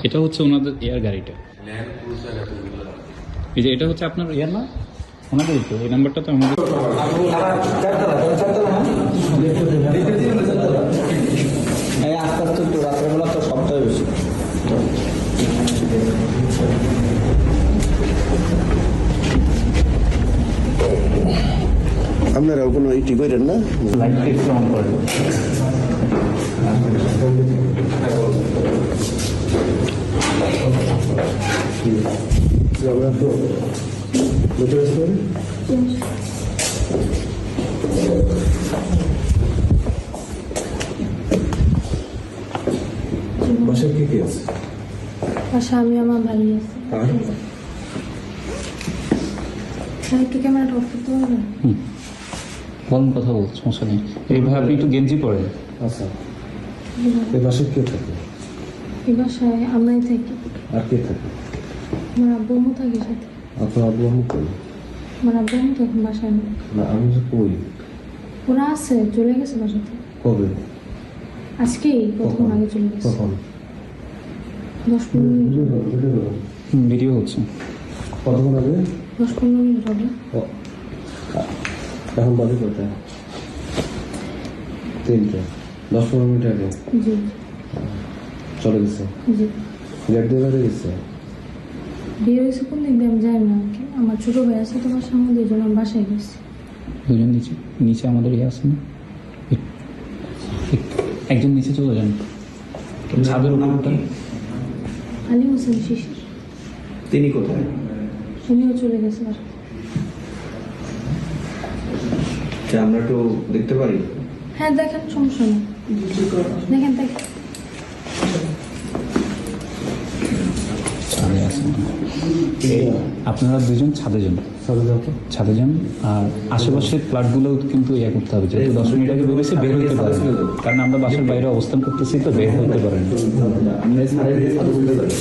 এটা হচ্ছে ওনাদের এয়ার গাড়িটা। এই যে এটা হচ্ছে আপনার এয়ার না, ওনাদেরই তো এই নাম্বারটা তো আমাদের। আস্তে আস্তে একটু রাত্রেবেলা তো সবটাই বেশি। আপনারা কোনো ইটি করেন না? লাইটটা একটু অন করেন। আমরা তো ভেতরে আসতে পারি? বাসায় কে কে আছে? বাসা আমি আমার ভাই আছে। স্যার একটু ক্যামেরাটা অফ করতে পারবেন? বলুন, কথা বলছি, সমস্যা নেই। এইভাবে আপনি একটু গেঞ্জি পরেন। আচ্ছা, এই বাসায় কে থাকে? এই বাসায় আমরাই থাকি। আর কে থাকে? আমার আব্বু আম্মু থাকে সাথে। আপনার আব্বু আম্মু কই? আমার আব্বু আম্মু তো এখন বাসায় নেই। না, আমি যে কই? ওরা আছে, চলে গেছে বাসাতে। কবে? আজকেই প্রথম আগে চলে গেছে। কখন? 10-15 মিনিট। ভিডিও হচ্ছে। কতক্ষণ আগে? 10-15 মিনিট হবে। এখন বাজে কোথায়? 3টা। 10-15 মিনিট আগে জি চলে গেছে। জি। গেট দিয়ে বেড়ে গেছে। বিয়ে হয়েছে কোন দিক দিয়ে আমি জানি না। আমার ছোট ভাই আছে তো বাসার মধ্যে, এই জন্য আমি বাসায় গেছি। দুজন নিচে নিচে আমাদের ইয়ে আছে না, একজন নিচে চলে যান ছাদের উপরটা। আলী হোসেন শিশির। তিনি কোথায়? উনিও চলে গেছে বাসা। আমরা একটু দেখতে পারি? হ্যাঁ দেখেন, সমস্যা নেই, দেখেন দেখেন। ছাদে আছে আপনারা দুজন ছাদে যান, ছাদে যান। আর আশেপাশের ফ্ল্যাটগুলো কিন্তু ইয়ে করতে হবে, যেহেতু 10 মিনিট আগে বেরোছে, বের হইতে পারে না, কারণ আমরা বাসার বাইরে অবস্থান করতেছি, তো বের হইতে পারেন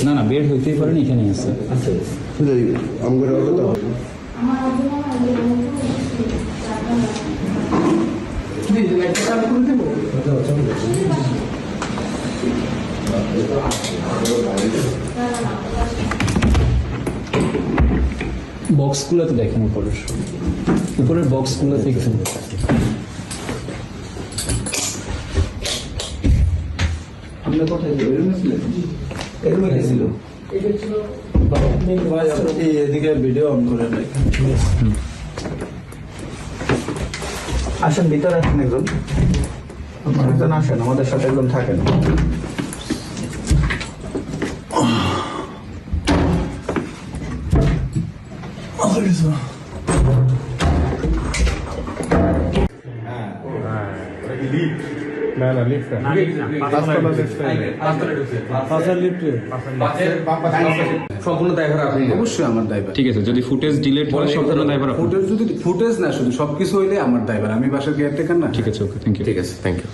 না। না, বের হইতেই পারেন, এখানে আছে। আমার কথা আমার আব্বু বক্সগুলো তো দেখেন, উপরের বক্সগুলো দেখেন। আপনার কোথায় গেছিল? এদিকে ভিডিও অন করে আসেন, ভিতরে আসেন একজন। একজন আসেন, আমাদের সাথে একজন থাকেন। সম্পূর্ণ দায়ভার আপনি নেবেন। অবশ্যই আমার দায়ভার। ঠিক আছে, যদি ফুটেজ ডিলিট করে সম্পূর্ণ দায়ভার আপনার। ফুটেজ যদি ফুটেজ না, শুধু সবকিছু হইলে আমার দায়ভার। আমি বাসার কেয়ারটেকার না। ঠিক আছে, ওকে, থ্যাংক ইউ। ঠিক আছে, থ্যাংক ইউ।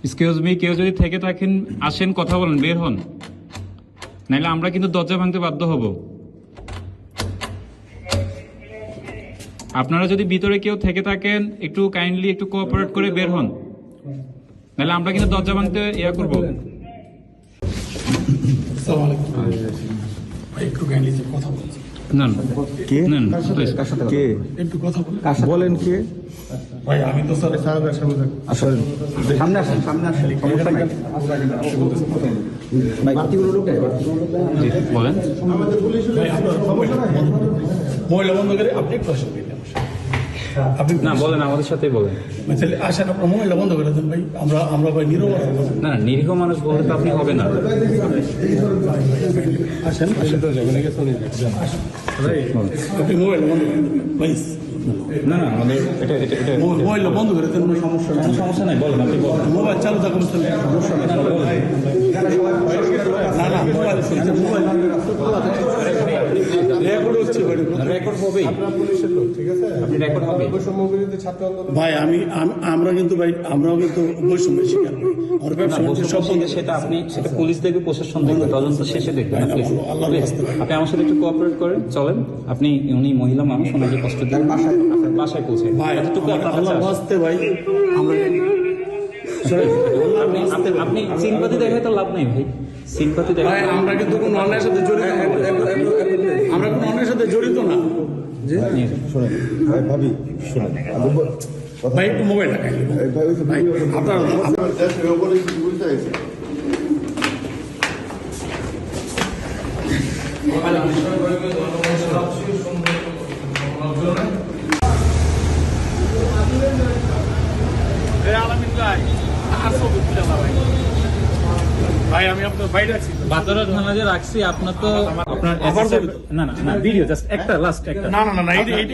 এক্সকিউজ মি, কেউ যদি থেকে থাকেন আসেন, কথা বলেন, বের হন, নাইলে আমরা কিন্তু দরজা ভাঙতে বাধ্য হব। আপনারা যদি ভিতরে কেউ থেকে থাকেন, একটু কাইন্ডলি একটু কোঅপারেট করে বের হন, নাহলে আমরা কিন্তু দরজা ভাঙতে ইয়া করবো। একটু কাইন্ডলি কথা বলছি। না না, কে? না না, please। কে? একটু কথা বলুন বলেন কে? ভাই। আমি তো স্যার আসলে সামনে আসেন, সামনে আসেন। সমস্যা নাই। জি, বলেন। ভাই, আপনার মহিলা বন্ধ করে আপনি একটু আসেন ভাই। আপনি না, বলেন, আমাদের সাথেই বলেন। তাহলে আসেন, আপনার মহিলা বন্ধ করে দেন ভাই। আমরা ভাই নিরব না, নিরীহ মানুষ বলতে তো আপনি হবে না। আসেন, আপনি মোবাইল বন্ধ করে দেন প্লিজ। না না, আমাদের এটা এটা এটা মোবাইল বন্ধ করে দেন, কোনো সমস্যা নেই। কোনো সমস্যা নাই, বলেন, আপনি বলেন। মোবাইল চালু থাকুন, সমস্যা নেই। না না, মোবাইল চলছে, মোবাইল রেকর্ড হচ্ছে। রেকর্ড হবেই, পুলিশের লোক, ঠিক আছে? আপনি রেকর্ড হবে। ভাই আমরা কিন্তু ভাই আমরাও কিন্তু বৈষম্যের শিকার করি আমার ব্যবসা বাণিজ্য সব বন্ধ। সেটা আপনি সেটা পুলিশ দেখবে, প্রশাসন দেখবে, তদন্ত শেষে দেখবেন। Please, আল্লাহর please, রাস্তায়। আপনি আমার সাথে একটু কোঅপারেট করেন, চলেন। আপনি উনি মহিলা মানুষ, ওনাকে কষ্ট দিন, আপনার বাসায় পৌঁছে ভাই এতটুকু আপনার কাছে আল্লাহ আসে। বাঁচতে ভাই আমরা আপনি সিম্পাথি দেখায় তো লাভ নেই ভাই, সিম্পাথি ভাই দেখায় আমরা কিন্তু কোনো অন্যায়ের সাথে জড়িত না। আমরা কোনো অন্যায়ের সাথে জড়িত না। ভাবি শোনেন ভাই একটু মোবাইল রাখাই ভাই আপনার ভাই আমি আপনার বাইরে আছি বাতরা থানা যে রাখছি, আপনার তো আপনার না না না ভিডিও জাস্ট একটা লাস্ট একটা না না না না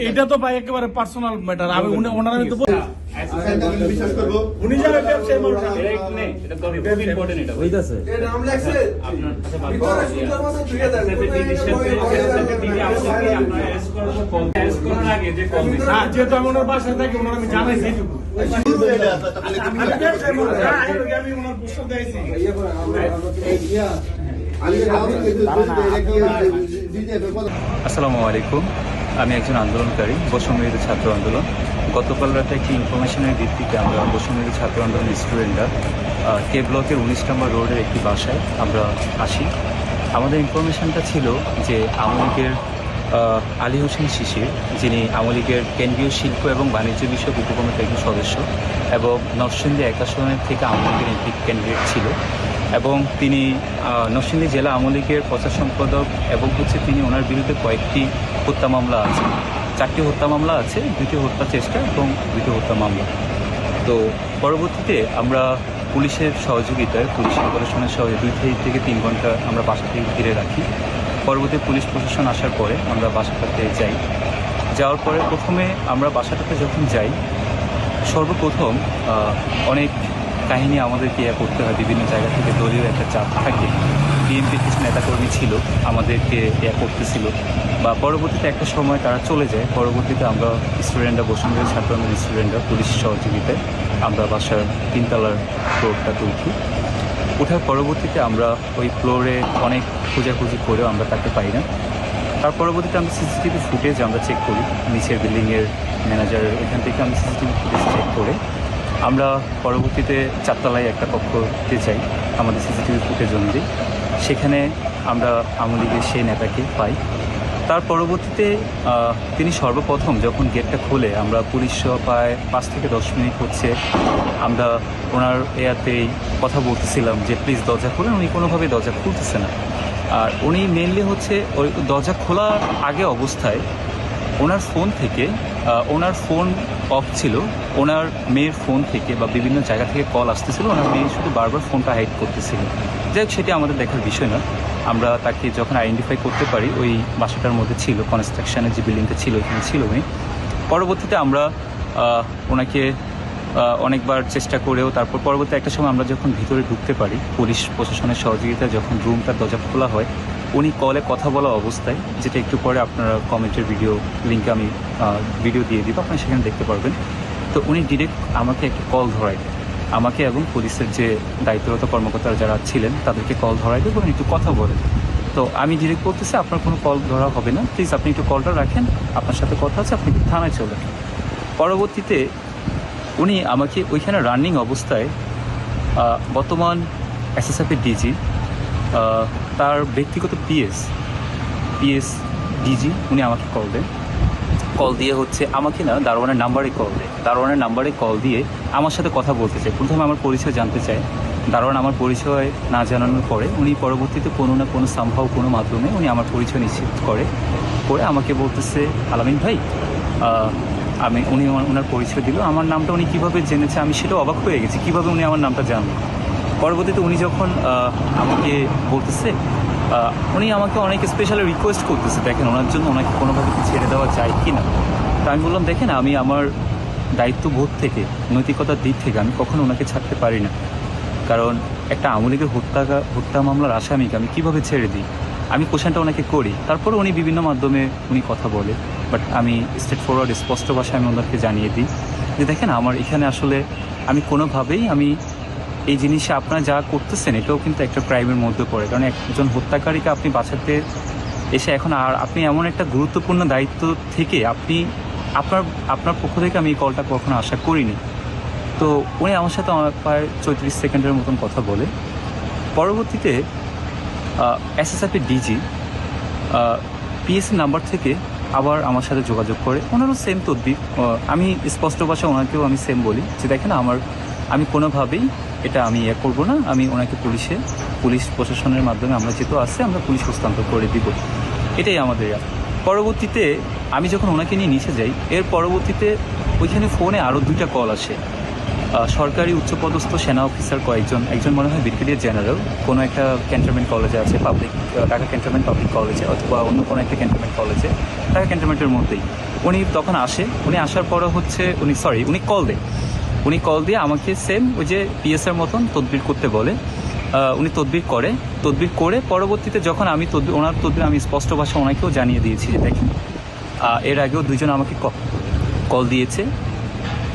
এটা তো ভাই একেবারে পার্সোনাল ম্যাটার। আমি ওনার আমি তো উনি যারা ব্যবসায়ী মানুষ এটা খুব ইম্পর্টেন্ট, এটা বুঝতেছে হ্যাঁ যেহেতু আমি ওনার বাসায় থাকি ওনার আমি জানাইছি এইটুকু। আমি ব্যবসায়ী মানুষ, হ্যাঁ, আমি ওনার পোস্টার দিয়েছি। আসসালামু আলাইকুম, আমি একজন আন্দোলনকারী, বৈষম্যবিরোধী ছাত্র আন্দোলন। গতকাল রাতে একটি ইনফরমেশনের ভিত্তিতে আমরা বৈষম্যবিরোধী ছাত্র আন্দোলন স্টুডেন্টরা কে ব্লকের 19 নম্বর রোডের একটি বাসায় আমরা আসি। আমাদের ইনফরমেশনটা ছিল যে আওয়ামী লীগের আলী হোসেন শিশির, যিনি আওয়ামী লীগের কেন্দ্রীয় শিল্প এবং বাণিজ্য বিষয়ক উপকমিটির একজন সদস্য এবং নরসিংদী 1 আসনের থেকে আওয়ামী লীগের এমপি ক্যান্ডিডেট ছিল, এবং তিনি নরসিংদী জেলা আওয়ামী লীগের প্রচার সম্পাদক, এবং তিনি ওনার বিরুদ্ধে কয়েকটি হত্যা মামলা আছে, 4টি হত্যা মামলা আছে, 2টি হত্যা চেষ্টা এবং 2টি হত্যা মামলা। তো পরবর্তীতে আমরা পুলিশের সহযোগিতায়, পুলিশ অপারেশনের সহযোগিতা 2 থেকে 3 ঘন্টা আমরা বাসা থেকে ঘিরে রাখি। পরবর্তী পুলিশ প্রশাসন আসার পরে আমরা বাসাটাতে যাই। যাওয়ার পরে প্রথমে আমরা বাসাটাতে যখন যাই, সর্বপ্রথম অনেক কাহিনী আমাদেরকে করতে হয়, বিভিন্ন জায়গা থেকে দলীয় একটা চাপ থাকে, বিএনপির কিছু নেতাকর্মী ছিল আমাদেরকে করতেছিল, বা পরবর্তীতে একটা সময় তারা চলে যায়। পরবর্তীতে আমরা স্টুডেন্টরা, বৈষম্যবিরোধী ছাত্র আন্দোলনের স্টুডেন্টরা পুলিশের সহযোগিতায় আমরা বাসার 3 তলার ফ্লোরটাতে উঠি। ওঠার পরবর্তীতে আমরা ওই ফ্লোরে অনেক খোঁজাখুঁজি করেও আমরা তাকে পাই না। তার পরবর্তীতে আমরা সিসিটিভি ফুটেজ আমরা চেক করি, নিচের বিল্ডিংয়ের ম্যানেজারের এখান থেকে আমরা সিসিটিভি ফুটেজ চেক করে আমরা পরবর্তীতে 4 তলায় একটা কক্ষতে যাই আমাদের সিসিটিভি ফুটেজ অনুযায়ী। সেখানে আমরা আওয়ামী লীগের সেই নেতাকে পাই। তার পরবর্তীতে তিনি সর্বপ্রথম যখন গেটটা খোলে, আমরা পুলিশ সহ প্রায় 5 থেকে 10 মিনিট হচ্ছে আমরা ওনার এয়াতেই কথা বলতেছিলাম যে প্লিজ দরজা খুলেন। উনি কোনোভাবেই দরজা খুলতেছে না। আর উনি মেনলি ওই দরজা খোলার আগে অবস্থায় ওনার ফোন থেকে, ওনার ফোন অফ ছিল, ওনার মেয়ের ফোন থেকে বা বিভিন্ন জায়গা থেকে কল আসতেছিল, ওনার মেয়ে শুধু বারবার ফোনটা হাইড করতেছিল। যাই হোক, সেটি আমাদের দেখার বিষয় না। আমরা তাকে যখন আইডেন্টিফাই করতে পারি, ওই বাসাটার মধ্যে ছিল, কনস্ট্রাকশনের যে বিল্ডিংটা ছিল ওইখানে ছিল উনি। পরবর্তীতে আমরা ওনাকে অনেকবার চেষ্টা করেও তারপর পরবর্তী একটা সময় আমরা যখন ভিতরে ঢুকতে পারি, পুলিশ প্রশাসনের সহযোগিতায় যখন রুমটার দরজা খোলা হয়, উনি কলে কথা বলা অবস্থায়, যেটা একটু পরে আপনারা কমেন্টের ভিডিও লিঙ্কে আমি ভিডিও দিয়ে দিব, আপনারা সেখানে দেখতে পারবেন। তো উনি ডিরেক্ট আমাকে একটা কল ধরায়, আমাকে এবং পুলিশের যে দায়িত্বরত কর্মকর্তারা যারা ছিলেন তাদেরকে কল ধরায় দেবেন, একটু কথা বলেন। তো আমি ডিরেক্ট বলতেছি আপনার কোনো কল ধরা হবে না, প্লিজ আপনি একটু কলটা রাখেন, আপনার সাথে কথা আছে, আপনি একটু থানায় চলেন। পরবর্তীতে উনি আমাকে ওইখানে রানিং অবস্থায় বর্তমান এসএসএফের ডিজি, তার ব্যক্তিগত পিএস ডিজি, উনি আমাকে কল দেন। কল দিয়ে আমাকে না দারোয়ানের নাম্বারে কল দেয়। দারোয়ানের নাম্বারে কল দিয়ে আমার সাথে কথা বলতে চায়। প্রথমে আমার পরিচয় জানতে চায়। দারোয়ান আমার পরিচয় না জানানোর পরে উনি পরবর্তীতে কোনো না কোনো সম্ভব কোনো মাধ্যমে উনি আমার পরিচয় নিশ্চিত করে আমাকে বলতেছে, আলামিন ভাই, উনি ওনার পরিচয় দিল। আমার নামটা উনি কীভাবে জেনেছে আমি সেটা অবাক হয়ে গেছি, কীভাবে উনি আমার নামটা জানলেন। পরবর্তীতে উনি যখন আমাকে বলতেছে, উনি আমাকে অনেক স্পেশালি রিকোয়েস্ট করতেছে, দেখেন ওনার জন্য ওনাকে কোনোভাবে কি ছেড়ে দেওয়া যায় কি না। তা আমি বললাম, দেখেন আমি আমার দায়িত্ববোধ থেকে, নৈতিকতার দিক থেকে আমি কখনো ওনাকে ছাড়তে পারি না। কারণ একটা আওয়ামী লীগের হত্যা মামলার আসামিকে আমি কীভাবে ছেড়ে দিই। আমি কোশ্চেনটা ওনাকে করি, তারপরে উনি বিভিন্ন মাধ্যমে উনি কথা বলে, বাট আমি স্ট্রেট ফরওয়ার্ড স্পষ্ট ভাষায় আমি ওনাকে জানিয়ে দিই যে দেখেন আমার এখানে আসলে আমি কোনোভাবেই আমি এই জিনিসে আপনারা যা করতেছেন এটাও কিন্তু একটা ক্রাইমের মধ্যে পড়ে, কারণ একজন হত্যাকারীকে আপনি বাঁচাতে এসে এখন আর আপনি এমন একটা গুরুত্বপূর্ণ দায়িত্ব থেকে আপনি আপনার পক্ষ থেকে আমি এই কলটা কখনো আশা করিনি। তো উনি আমার সাথে আমার প্রায় 34 সেকেন্ডের মতন কথা বলে। পরবর্তীতে এসএসএফ ডিজি পিএসসি নাম্বার থেকে আবার আমার সাথে যোগাযোগ করে, ওনারও সেম তদবির। আমি স্পষ্ট ভাষায় ওনাকেও আমি সেম বলি যে দেখেন আমি কোনোভাবেই এটা আমি করবো না, আমি ওনাকে পুলিশ প্রশাসনের মাধ্যমে আমরা যেহেতু আছে আমরা পুলিশ হস্তান্তর করে দিব, এটাই আমাদের। পরবর্তীতে আমি যখন ওনাকে নিয়ে নিচে যাই, এর পরবর্তীতে ওইখানে ফোনে আরও 2টা কল আসে। সরকারি উচ্চপদস্থ সেনা অফিসার একজন মনে হয় ব্রিগেডিয়ার জেনারেল, কোনো একটা ক্যান্টনমেন্ট কলেজে আছে, ঢাকা ক্যান্টনমেন্ট পাবলিক কলেজে অথবা অন্য কোনো একটা ক্যান্টনমেন্ট কলেজে, ঢাকা ক্যান্টনমেন্টের মধ্যেই উনি তখন আসে। উনি আসার পরও হচ্ছে উনি কল দিয়ে আমাকে সেম ওই যে পিএসের মতন তদবির করতে বলে। উনি তদবির করে পরবর্তীতে যখন আমি ওনার তদবির আমি স্পষ্ট ভাষা ওনাকেও জানিয়ে দিয়েছি যে দেখেন এর আগেও 2জন আমাকে কল দিয়েছে,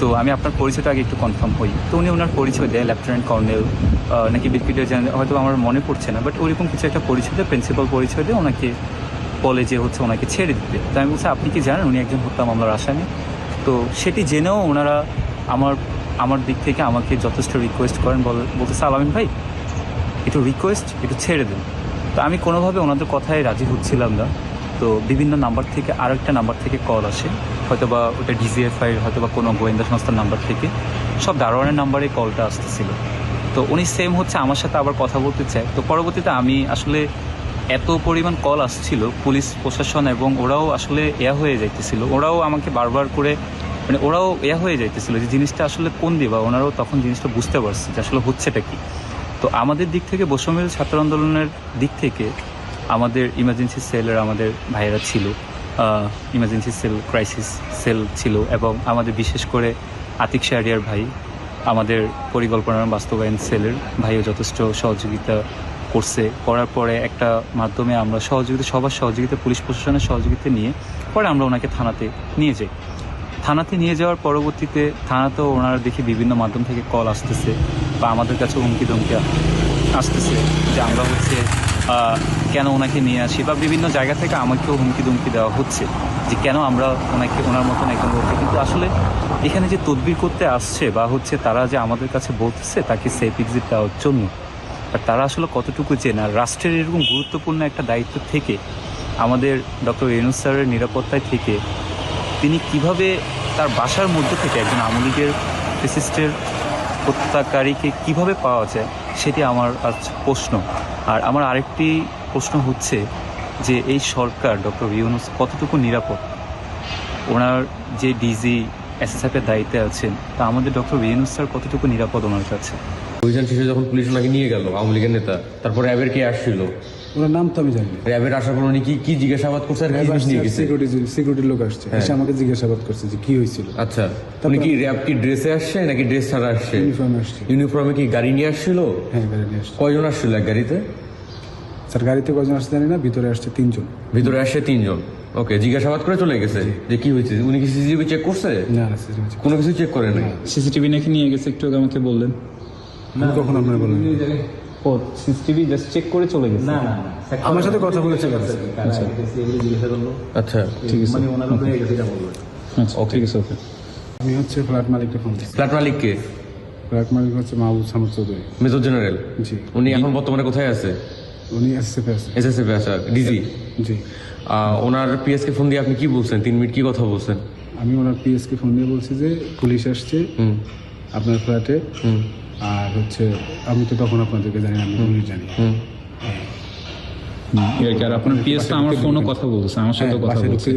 তো আমি আপনার পরিচয়টা আগে একটু কনফার্ম হই। তো উনি ওনার পরিচয় দেয়, লেফটেন্যান্ট কর্নেল নাকি ব্রিগেডিয়ার জেনারেল, হয়তো আমার মনে পড়ছে না, বাট ওইরকম কিছু একটা পরিচয় দেয়, প্রিন্সিপাল পরিচয় দিয়ে ওনাকে বলে যে হচ্ছে ওনাকে ছেড়ে দিতে। তো আমি বলছি আপনি কি জানেন উনি একজন হত্যা মামলার আসামি? তো সেটি জেনেও ওনারা আমার দিক থেকে আমাকে যথেষ্ট রিকোয়েস্ট করেন, বলতে আলামিন ভাই একটু একটু ছেড়ে দেন। তো আমি কোনোভাবে ওনাদের কথায় রাজি হচ্ছিলাম না। তো বিভিন্ন নাম্বার থেকে আরেকটা নাম্বার থেকে কল আসে, হয়তো বা ওটা ডিজিএফআই হয়তো বা কোনো গোয়েন্দা সংস্থার নাম্বার থেকে, সব দারোয়ানের নাম্বারে কলটা আসতেছিল। তো উনি সেম হচ্ছে আমার সাথে আবার কথা বলতে চায়। তো পরবর্তীতে আমি আসলে এত পরিমাণ কল আসছিল পুলিশ প্রশাসন এবং ওরাও আসলে হয়ে যাইতেছিল, ওরাও আমাকে বারবার করে ওরাও হয়ে যাইতেছিল যে জিনিসটা আসলে কোন দিবা, ওনারাও তখন জিনিসটা বুঝতে পারছে যে আসলে হচ্ছেটা কি। তো আমাদের দিক থেকে বৈষম্যবিরোধী ছাত্র আন্দোলনের দিক থেকে আমাদের ইমার্জেন্সি সেলের আমাদের ভাইয়েরা ছিল, ইমার্জেন্সি সেল ক্রাইসিস সেল ছিল, এবং আমাদের বিশেষ করে আতিক শাহরিয়ার ভাই আমাদের পরিকল্পনার বাস্তবায়ন সেলের ভাইও যথেষ্ট সহযোগিতা করার পরে একটা মাধ্যমে আমরা সবার সহযোগিতা পুলিশ প্রশাসনের সহযোগিতা নিয়ে পরে আমরা ওনাকে থানাতে নিয়ে যাওয়ার পরবর্তীতে থানাতেও ওনারা দেখি বিভিন্ন মাধ্যম থেকে কল আসতেছে বা আমাদের কাছে হুমকি ধমকি আসতেছে যে আমরা হচ্ছে কেন ওনাকে নিয়ে আসি, বা বিভিন্ন জায়গা থেকে আমাকেও হুমকি ধমকি দেওয়া হচ্ছে যে কেন আমরা ওনার মতন একজন লোককে, কিন্তু আসলে এখানে যে তদবির করতে আসছে বা হচ্ছে তারা যে আমাদের কাছে বলতেছে তাকে সেফ এক্সিট দেওয়ার জন্য, আর তারা আসলে কতটুকু চেনা রাষ্ট্রের এরকম গুরুত্বপূর্ণ একটা দায়িত্ব থেকে আমাদের ডক্টর ইউনূস স্যারের নিরাপত্তায় থেকে তিনি কিভাবে তার বাসার মধ্যে থেকে একজন আওয়ামী লীগের ফ্যাসিস্টের হত্যাকারীকে কিভাবে পাওয়া যায় সেটি আমার আজ প্রশ্ন। আর আমার আরেকটি প্রশ্ন হচ্ছে যে এই সরকার ডক্টর ইউনূস কতটুকু নিরাপদ, ওনার যে ডিজি এসএসএফের দায়িত্বে আছেন তা আমাদের ডক্টর ইউনূস স্যার কতটুকু নিরাপদ ওনার কাছে? অভিযান শেষে যখন পুলিশ ওনাকে নিয়ে গেল আওয়ামী লীগের নেতা, তারপর র্যাবের কে আসছিল, ওনার নাম তো আমি জানি না। র্যাবের আসার পর উনি কি জিজ্ঞাসাবাদ করছে আর কি জিনিস নিয়ে গেছে? সিকিউরিটির লোক আসছে, এসে আমাকে জিজ্ঞাসাবাদ করছে যে কি হয়েছিল। আচ্ছা, উনি কি র্যাব কি ড্রেসে আসছে নাকি ড্রেস ছাড়া আসছে? ইউনিফর্মে আসছে। ইউনিফর্মে কি গাড়ি নিয়ে আসছিল? হ্যাঁ, গাড়ি নিয়ে আসছে। কয়জন আসছিল এক গাড়িতে? স্যার গাড়িতে কয়জন আসছে জানি না, ভিতরে আসছে 3 জন। ভিতরে আসছে 3 জন। ওকে, জিজ্ঞাসাবাদ করে চলে গেছে যে কি হয়েছে? উনি কি সিসিটিভি চেক করছে? না, কোনো কিছু চেক করে নাই। সিসিটিভি নাকি নিয়ে গেছে, একটু আগে আমাকে বললেন। আমি কখন আপনার বলেন ও সিসিটিভি জাস্ট চেক করে চলে গেছে? না, আমার সাথে কথা বলেছে। আচ্ছা, ঠিক আছে, আচ্ছা ঠিক আছে, ওকে। আমি হচ্ছে ফ্ল্যাট মালিককে ফোন দিচ্ছি। ফ্ল্যাট মালিক কে? ফ্ল্যাট মালিক হচ্ছে মাহবুব সামদ চৌধুরী, মেজর জেনারেল। জি। উনি এখন বর্তমানে কোথায় আছে? উনি এসএসএফ আছে। এসএসএফ আছে, ডিজি। জি। ওনার পিএস কে ফোন দিয়ে আপনি কি বলছেন? 3 মিনিট কি কথা বলছেন? আমি ওনার পিএসকে ফোন দিয়ে বলছি যে পুলিশ আসছে আপনার ফ্ল্যাটে, আর হচ্ছে আমি তো তখন আপনাদেরকে জানি না, আমি পুলিশ জানি। আর আপনার পিএসটা আমার ফোনও কথা বলছে, আমার সাথে কথা বলছে,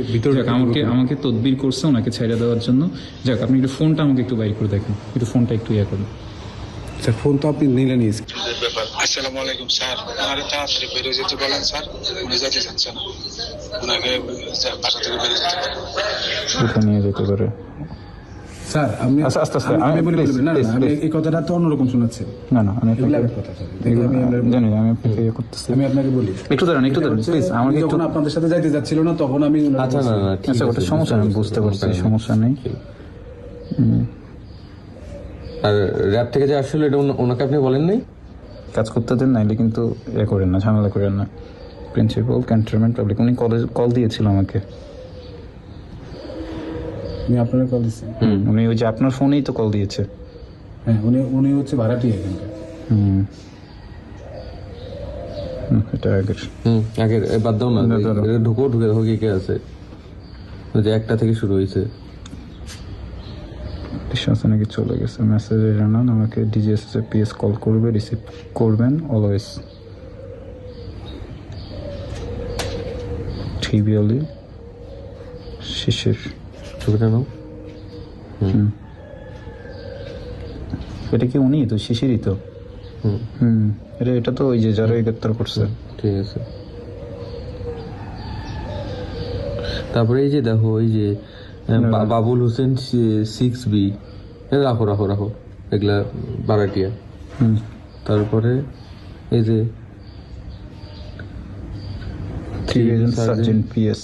আমাকে তদবির করছে ওনাকে ছেড়ে দেওয়ার জন্য। যাক, আপনি একটু ফোনটা আমাকে একটু বাইর করে দেখেন, একটু ফোনটা একটু করুন। স্যার ফোন তো আপনি নিলে নিয়েছেন। আসসালামু আলাইকুম স্যার, ওনারে তাড়াতাড়ি বেরিয়ে যেতে বলেন স্যার, উনি যেতে চাচ্ছে না, ওনাকে বাসা থেকে বেরিয়ে যেতে বলেন। কোথায় নিয়ে যেতে পারে? স্যার আমি আচ্ছা, আস্তে আস্তে, আমি বলি please, বলবেন না না, please, আমি please. এই কথাটা তো অন্যরকম শোনাচ্ছে। না না আমি এগুলো আপনাকে আরেক কথা, স্যার। দেখি জানি আমি আপনাকে ইয়ে করতেছি। আমি আপনাকে বলি একটু দাঁড়ান প্লিজ, আমাকে একটু যখন আপনাদের সাথে যাইতে যাচ্ছিল না তখন আমি ওনাকে আচ্ছা না বলছি। না ঠিক আচ্ছা ওটা আছে, সমস্যা নেই, বুঝতে পারছি, সমস্যা নেই। আর র্যাব থেকে যে আসলে এটা ওনাকে আপনি বলেন নাই? কাজ করতে দেন, নাইলে কিন্তু এ করেন না, ঝামেলা করেন না। প্রিন্সিপাল ক্যান্টনমেন্ট পাবলিক, উনি কল দিয়েছিল আমাকে। আমি আপনাকে কল দিচ্ছি। উনি ওই যে আপনার ফোনেই তো কল দিয়েছে। হ্যাঁ উনি হচ্ছে ভাড়াটিয়া এখানকার। এটা আগের। আগে বাদ দাও না, না, দাঁড়াও। এটা ঢুকে দেখো কে কে আছে। ওই যে 1টা থেকে শুরু হয়েছে। বিশ্বাস নাকি চলে গেছে, মেসেজে জানান আমাকে ডিজিএস পিএস কল করবে, রিসিভ করবেন অলওয়েজ। ট্রিভিয়ালি শিশির, ছবিটা নাও। এটা কি উনি তো? শিশিরই তো। এটা তো ওই যে যারা গ্রেপ্তার করছে। ঠিক আছে। তারপরে এই যে দেখো ওই যে বাবুল হোসেন 6B, রাখো রাখো রাখো, এগুলা বারাটিয়া। তারপরে এই যে 3 সার্জেন্ট পিএস।